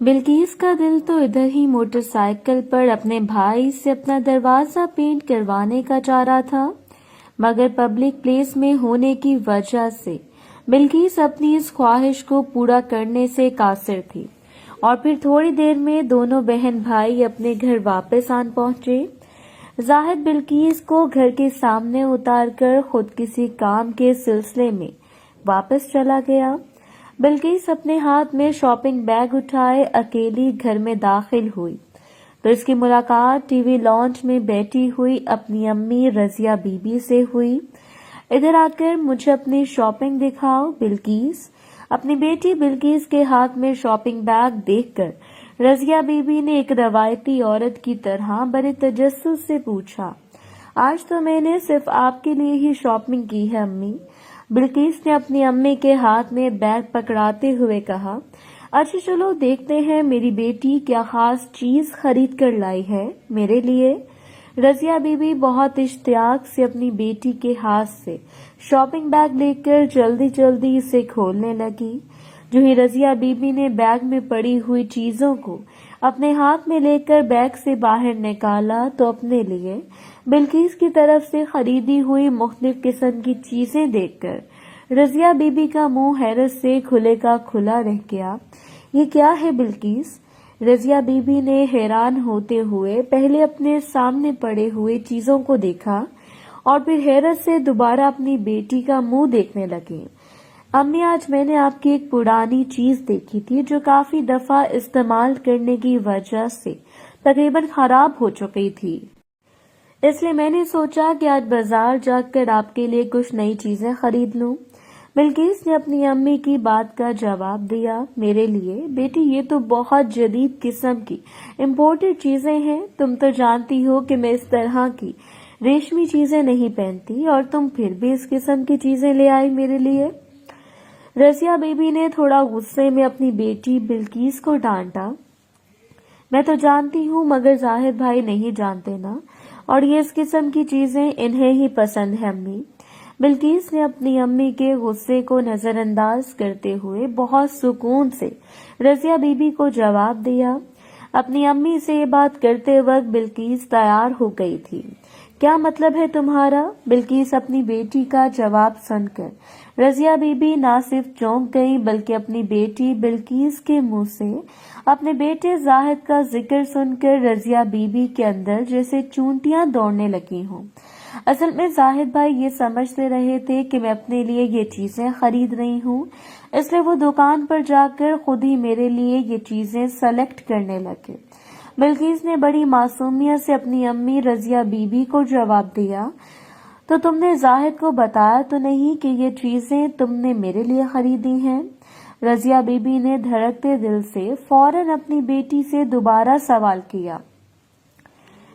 بلقیس کا دل تو ادھر ہی موٹر سائیکل پر اپنے بھائی سے اپنا دروازہ پینٹ کروانے کا چاہ رہا تھا، مگر پبلک پلیس میں ہونے کی وجہ سے بلقیس اپنی اس خواہش کو پورا کرنے سے قاصر تھی، اور پھر تھوڑی دیر میں دونوں بہن بھائی اپنے گھر واپس آن پہنچے۔ زاہد بلقیس کو گھر کے سامنے اتار کر خود کسی کام کے سلسلے میں واپس چلا گیا۔ بلقیس اپنے ہاتھ میں شاپنگ بیگ اٹھائے اکیلی گھر میں داخل ہوئی تو اس کی ملاقات ٹی وی لانچ میں بیٹھی ہوئی اپنی امی رضیہ بی بی سے ہوئی۔ ادھر آ کر مجھے اپنی شاپنگ دکھاؤ بلقیس۔ اپنی بیٹی بلقیس کے ہاتھ میں شاپنگ بیگ دیکھ کر رضیہ بی بی نے ایک روایتی عورت کی طرح بڑے تجسس سے پوچھا، آج تو میں نے صرف آپ کے لیے ہی شاپنگ کی ہے امی۔ بلقیس نے اپنی امی کے ہاتھ میں بیگ پکڑاتے ہوئے کہا، اچھا چلو دیکھتے ہیں میری بیٹی کیا خاص چیز خرید کر لائی ہے میرے لیے۔ رضیہ بی بی بہت اشتیاق سے اپنی بیٹی کے ہاتھ سے شاپنگ بیگ لے کر جلدی جلدی اسے کھولنے لگی۔ جو ہی رضیہ بی بی نے بیگ میں پڑی ہوئی چیزوں کو اپنے ہاتھ میں لے کر بیگ سے باہر نکالا تو اپنے لیے بلقیس کی طرف سے خریدی ہوئی مختلف قسم کی چیزیں دیکھ کر رضیہ بی بی کا منہ حیرت سے کھلے کا کھلا رہ گیا۔ یہ کیا ہے بلقیس؟ رضیہ بی بی نے حیران ہوتے ہوئے پہلے اپنے سامنے پڑے ہوئے چیزوں کو دیکھا اور پھر حیرت سے دوبارہ اپنی بیٹی کا منہ دیکھنے لگے۔ امی، آج میں نے آپ کی ایک پرانی چیز دیکھی تھی جو کافی دفعہ استعمال کرنے کی وجہ سے تقریباً خراب ہو چکی تھی، اس لیے میں نے سوچا کہ آج بازار جا کر آپ کے لیے کچھ نئی چیزیں خرید لوں۔ بلقیس نے اپنی امی کی بات کا جواب دیا، میرے لیے؟ بیٹی یہ تو بہت جدید قسم کی امپورٹڈ چیزیں ہیں، تم تو جانتی ہو کہ میں اس طرح کی ریشمی چیزیں نہیں پہنتی، اور تم پھر بھی اس قسم کی چیزیں لے آئی میرے لیے۔ رضیہ بی بی نے تھوڑا غصے میں اپنی بیٹی بلقیس کو ڈانٹا، میں تو جانتی ہوں مگر زاہد بھائی نہیں جانتے نا، اور یہ اس قسم کی چیزیں انہیں ہی پسند ہے امی۔ بلقیس نے اپنی امی کے غصے کو نظر انداز کرتے ہوئے بہت سکون سے رضیہ بی بی کو جواب دیا۔ اپنی امی سے یہ بات کرتے وقت بلقیس تیار ہو گئی تھی۔ کیا مطلب ہے تمہارا؟ بلقیس اپنی بیٹی کا جواب سن کر رضیہ بی بی نہ صرف چونک گئی بلکہ اپنی بیٹی بلقیس کے منہ سے اپنے بیٹے زاہد کا ذکر سن کر رضیہ بی بی کے اندر جیسے چونٹیاں دوڑنے لگی ہوں۔ اصل میں زاہد بھائی یہ سمجھتے رہے تھے کہ میں اپنے لیے یہ چیزیں خرید رہی ہوں، اس لیے وہ دکان پر جا کر خود ہی میرے لیے یہ چیزیں سلیکٹ کرنے لگے۔ بلقیس نے بڑی معصومیت سے اپنی امی رضیہ بی بی کو جواب دیا، تو تم نے زاہد کو بتایا تو نہیں کہ یہ چیزیں تم نے میرے لیے خریدی ہیں؟ رضیہ بی بی نے دھڑکتے دل سے فوراً اپنی بیٹی سے دوبارہ سوال کیا۔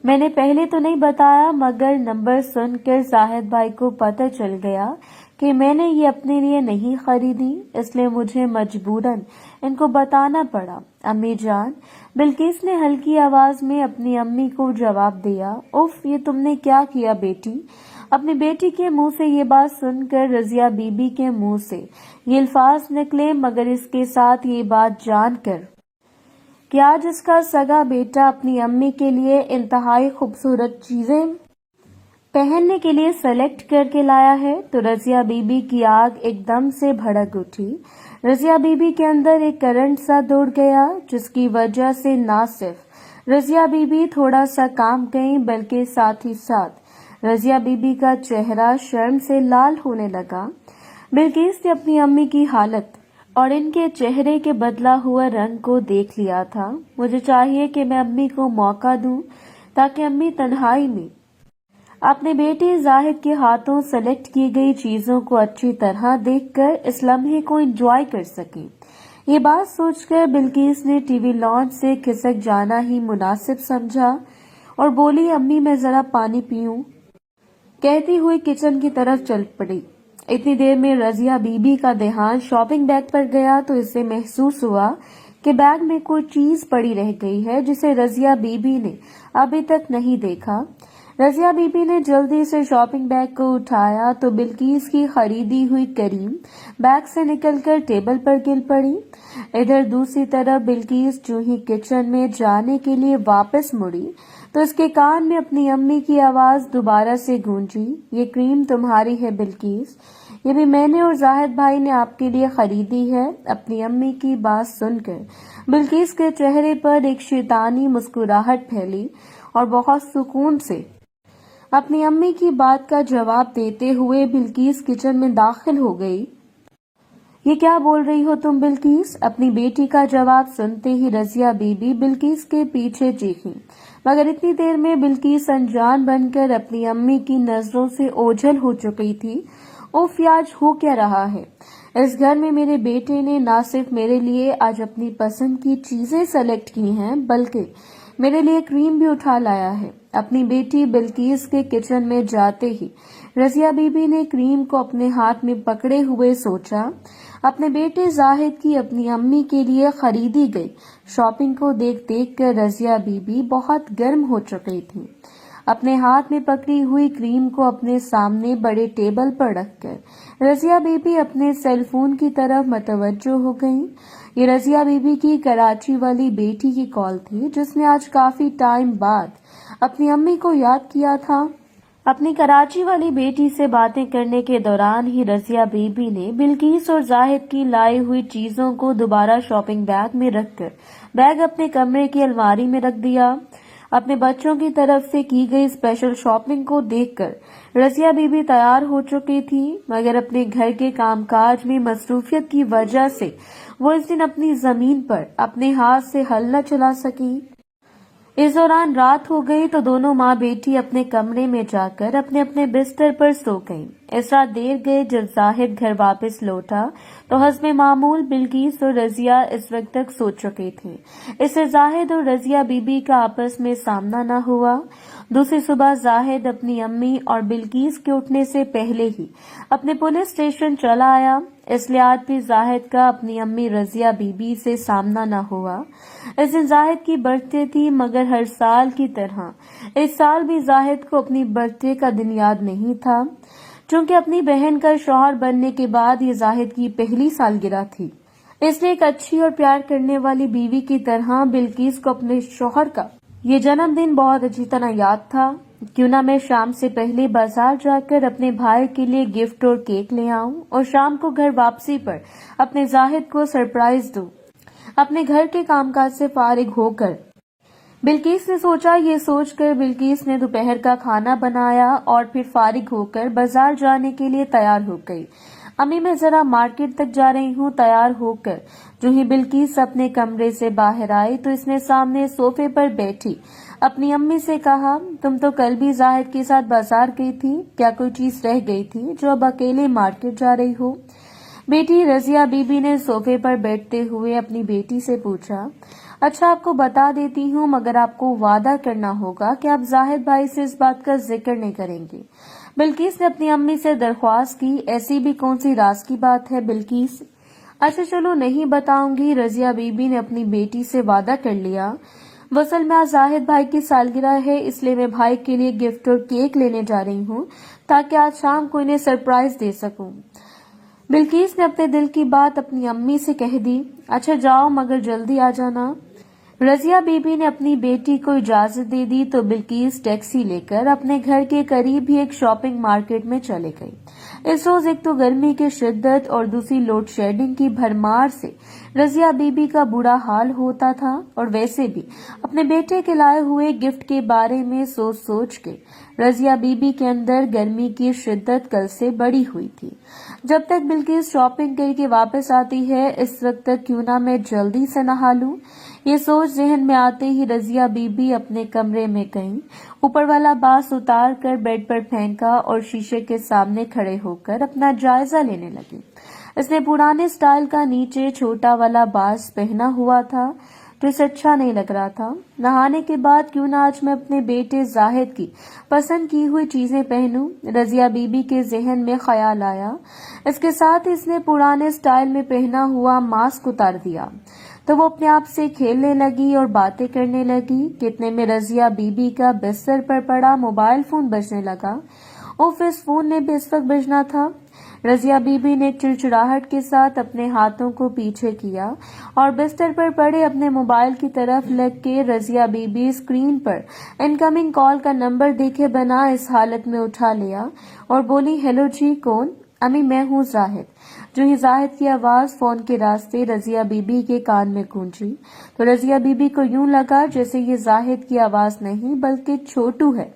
میں نے پہلے تو نہیں بتایا مگر نمبر سن کر زاہد بھائی کو پتہ چل گیا کہ میں نے یہ اپنے لیے نہیں خریدی، اس لیے مجھے مجبوراً ان کو بتانا پڑا۔ امی جان، بلقیس نے ہلکی آواز میں اپنی امی کو جواب دیا۔ اف، یہ تم نے کیا کیا بیٹی؟ اپنی بیٹی کے منہ سے یہ بات سن کر رضیہ بی بی کے منہ سے یہ الفاظ نکلے مگر اس کے ساتھ یہ بات جان کر کہ آج اس کا سگا بیٹا اپنی امی کے لیے انتہائی خوبصورت چیزیں پہننے کے لیے سلیکٹ کر کے لایا ہے تو رضیہ بی بی کی آگ ایک دم سے بھڑک اٹھی۔ رضیہ بی بی کے اندر ایک کرنٹ سا دوڑ گیا جس کی وجہ سے نہ صرف رضیہ بی بی تھوڑا سا کام گئی بلکہ ساتھ ہی ساتھ رضیہ بی بی کا چہرہ شرم سے لال ہونے لگا۔ بلقیس نے اپنی امی کی حالت اور ان کے چہرے کے بدلا ہوا رنگ کو دیکھ لیا تھا۔ مجھے چاہیے کہ میں امی کو موقع دوں تاکہ امی تنہائی میں اپنے بیٹے زاہد کے ہاتھوں سلیکٹ کی گئی چیزوں کو اچھی طرح دیکھ کر اس لمحے کو انجوائے کر سکیں۔ یہ بات سوچ کر بلقیس نے ٹی وی لانچ سے کھسک جانا ہی مناسب سمجھا اور بولی، امی میں ذرا پانی پیوں، کہتی ہوئی کچن کی طرف چل پڑی۔ اتنی دیر میں رضیہ بی بی کا دھیان شاپنگ بیگ پر گیا تو اسے محسوس ہوا کہ بیگ میں کوئی چیز پڑی رہ گئی ہے جسے رضیہ بی بی نے ابھی تک نہیں دیکھا۔ رضیہ بی بی نے جلدی سے شاپنگ بیگ کو اٹھایا تو بلقیس کی خریدی ہوئی کریم بیگ سے نکل کر ٹیبل پر گر پڑی۔ ادھر دوسری طرف بلقیس جو ہی کچن میں جانے کے لیے واپس مڑی تو اس کے کان میں اپنی امی کی آواز دوبارہ سے گونجی، یہ کریم تمہاری ہے بلقیس، یہ بھی میں نے اور زاہد بھائی نے آپ کے لیے خریدی ہے۔ اپنی امی کی بات سن کر بلقیس کے چہرے پر ایک شیطانی مسکراہٹ پھیلی اور بہت سکون سے اپنی امی کی بات کا جواب دیتے ہوئے بلقیس کچن میں داخل ہو گئی۔ یہ کیا بول رہی ہو تم بلقیس؟ اپنی بیٹی کا جواب سنتے ہی رضیہ بی بی بلقیس کے پیچھے چیخیں، مگر اتنی دیر میں بلقیس انجان بن کر اپنی امی کی نظروں سے اوجھل ہو چکی تھی۔ اوف، آج ہو کیا رہا ہے؟ اس گھر میں میرے بیٹے نے نہ صرف میرے لیے آج اپنی پسند کی چیزیں سلیکٹ کی ہیں بلکہ میرے لیے کریم بھی اٹھا لایا ہے۔ اپنی بیٹی بلقیس کے کچن میں جاتے ہی رضیہ بی بی نے کریم کو اپنے ہاتھ میں پکڑے ہوئے سوچا، اپنے بیٹے زاہد کی اپنی امی کے لیے خریدی گئی شاپنگ کو دیکھ دیکھ کر رضیہ بی بی بہت گرم ہو چکی تھی۔ اپنے ہاتھ میں پکڑی ہوئی کریم کو اپنے سامنے بڑے ٹیبل پر رکھ کر رضیہ بی بی اپنے سیل فون کی طرف متوجہ ہو گئیں۔ یہ رضیہ بی بی کی کراچی والی بیٹی کی کال تھی جس نے آج کافی ٹائم بعد اپنی امی کو یاد کیا تھا۔ اپنی کراچی والی بیٹی سے باتیں کرنے کے دوران ہی رضیہ بی بی نے بلقیس اور زاہد کی لائی ہوئی چیزوں کو دوبارہ شاپنگ بیگ میں رکھ کر بیگ اپنے کمرے کی الماری میں رکھ دیا۔ اپنے بچوں کی طرف سے کی گئی اسپیشل شاپنگ کو دیکھ کر رضیہ بی بی تیار ہو چکی تھی، مگر اپنے گھر کے کام کاج میں مصروفیت کی وجہ سے وہ اس دن اپنی زمین پر اپنے ہاتھ سے ہل نہ چلا سکی۔ اس دوران رات ہو گئی تو دونوں ماں بیٹی اپنے کمرے میں جا کر اپنے اپنے بستر پر سو گئیں۔ اس رات دیر گئے جب زاہد گھر واپس لوٹا تو حسب معمول بلقیس اور رضیہ اس وقت تک سو چکے تھے، اس سے زاہد اور رضیہ بی بی کا آپس میں سامنا نہ ہوا۔ دوسری صبح زاہد اپنی امی اور بلقیس کے اٹھنے سے پہلے ہی اپنے پولیس اسٹیشن چلا آیا، اس لیے آج بھی زاہد کا اپنی امی رضیہ بی بی سے سامنا نہ ہوا۔ اس دن زاہد کی برتھ ڈے تھی، مگر ہر سال کی طرح اس سال بھی زاہد کو اپنی برتھ ڈے کا دن یاد نہیں تھا، چونکہ اپنی بہن کا شوہر بننے کے بعد یہ زاہد کی پہلی سالگرہ تھی، اس لیے ایک اچھی اور پیار کرنے والی بیوی کی طرح بلقیس کو اپنے شوہر کا یہ جنم دن بہت اچھی طرح یاد تھا۔ کیوں نہ میں شام سے پہلے بازار جا کر اپنے بھائی کے لیے گفٹ اور کیک لے آؤں اور شام کو گھر واپسی پر اپنے زاہد کو سرپرائز دوں۔ اپنے گھر کے کام کاج سے فارغ ہو کر بلقیس نے سوچا، یہ سوچ کر بلقیس نے دوپہر کا کھانا بنایا اور پھر فارغ ہو کر بازار جانے کے لیے تیار ہو گئی۔ امی میں ذرا مارکیٹ تک جا رہی ہوں۔ تیار ہو کر جو ہی بلقیس اپنے کمرے سے باہر آئی تو اس نے سامنے صوفے پر بیٹھی اپنی امی سے کہا، تم تو کل بھی زاہد کے ساتھ بازار گئی تھی، کیا کوئی چیز رہ گئی تھی جو اب اکیلے مارکیٹ جا رہی ہو؟ بیٹی رضیہ بی بی نے صوفے پر بیٹھتے ہوئے اپنی بیٹی سے پوچھا۔ اچھا، آپ کو بتا دیتی ہوں، مگر آپ کو وعدہ کرنا ہوگا کہ آپ زاہد بھائی سے اس بات کا ذکر نہیں کریں گے۔ بلقیس نے اپنی امی سے درخواست کی۔ ایسی بھی کون سی راز کی بات ہے بلقیس؟ اچھا چلو نہیں بتاؤں گی۔ رضیہ بی بی نے اپنی بیٹی سے وعدہ کر لیا۔ اصل میں آج زاہد بھائی کی سالگرہ ہے، اس لیے میں بھائی کے لیے گفٹ اور کیک لینے جا رہی ہوں تاکہ آج شام کو انہیں سرپرائز دے سکوں۔ بلقیس نے اپنے دل کی بات اپنی امی سے کہہ دی۔ اچھا جاؤ، مگر جلدی آ جانا۔ رضیہ بی بی نے اپنی بیٹی کو اجازت دے دی تو بلقیس ٹیکسی لے کر اپنے گھر کے قریب ہی ایک شاپنگ مارکیٹ میں چلے گئی۔ اس روز ایک تو گرمی کی شدت اور دوسری لوڈ شیڈنگ کی بھرمار سے رضیہ بی بی کا برا حال ہوتا تھا، اور ویسے بھی اپنے بیٹے کے لائے ہوئے گفٹ کے بارے میں سوچ سوچ کے رضیہ بی بی کے اندر گرمی کی شدت کل سے بڑی ہوئی تھی۔ جب تک بلقیس شاپنگ کر کے واپس آتی ہے اس وقت تک کیوں نہ میں جلدی سے نہا لوں، یہ سوچ ذہن میں آتے ہی رضیہ بی بی اپنے کمرے میں گئیں، اوپر والا باس اتار کر بیڈ پر پھینکا اور شیشے کے سامنے کھڑے ہو کر اپنا جائزہ لینے لگی۔ اس نے پرانے سٹائل کا نیچے چھوٹا والا باس پہنا ہوا تھا جو اسے اچھا نہیں لگ رہا تھا۔ نہانے کے بعد کیوں نہ آج میں اپنے بیٹے زاہد کی پسند کی ہوئی چیزیں پہنوں، رضیہ بی بی کے ذہن میں خیال آیا۔ اس کے ساتھ اس نے پرانے سٹائل میں پہنا ہوا ماسک اتار دیا تو وہ اپنے آپ سے کھیلنے لگی اور باتیں کرنے لگی کہ اتنے میں رضیہ بی بی کا بستر پر پڑا موبائل فون بجنے لگا۔ اس فون نے بھی اس وقت بجنا تھا۔ رضیہ بی بی نے چڑچڑاہٹ کے ساتھ اپنے ہاتھوں کو پیچھے کیا اور بستر پر پڑے اپنے موبائل کی طرف لگ کے رضیہ بی بی اسکرین پر انکمنگ کال کا نمبر دیکھے بنا اس حالت میں اٹھا لیا اور بولی، ہیلو جی، کون؟ امی میں ہوں زاہد۔ جو ہی زاہد کی آواز فون کے راستے رضیہ بی بی کے کان میں گونجی تو رضیہ بی بی کو یوں لگا جیسے یہ زاہد کی آواز نہیں بلکہ چھوٹو ہے۔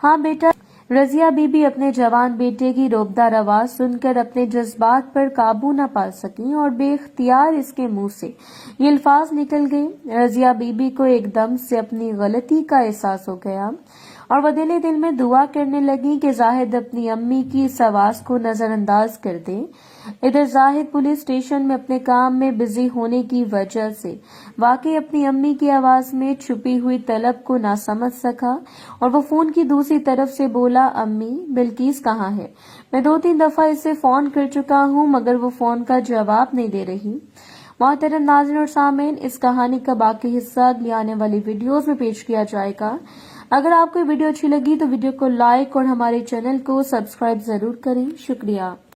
ہاں بیٹا۔ رضیہ بی بی اپنے جوان بیٹے کی روبدار آواز سن کر اپنے جذبات پر قابو نہ پا سکیں اور بے اختیار اس کے منہ سے یہ الفاظ نکل گئے۔ رضیہ بی بی کو ایک دم سے اپنی غلطی کا احساس ہو گیا اور وہ دل میں دعا کرنے لگی کہ زاہد اپنی امی کی اس آواز کو نظر انداز کر دے۔ ادھر زاہد پولیس اسٹیشن میں اپنے کام میں بزی ہونے کی وجہ سے واقعی اپنی امی کی آواز میں چھپی ہوئی طلب کو نہ سمجھ سکا اور وہ فون کی دوسری طرف سے بولا، امی بلقیس کہاں ہے؟ میں 2-3 دفعہ اسے فون کر چکا ہوں مگر وہ فون کا جواب نہیں دے رہی۔ محترم ناظرین اور سامعین، اس کہانی کا باقی حصہ اگلی آنے والی ویڈیوز میں پیش کیا جائے گا۔ اگر آپ کو ویڈیو اچھی لگی تو ویڈیو کو لائک اور ہمارے چینل کو سبسکرائب ضرور کریں۔ شکریہ۔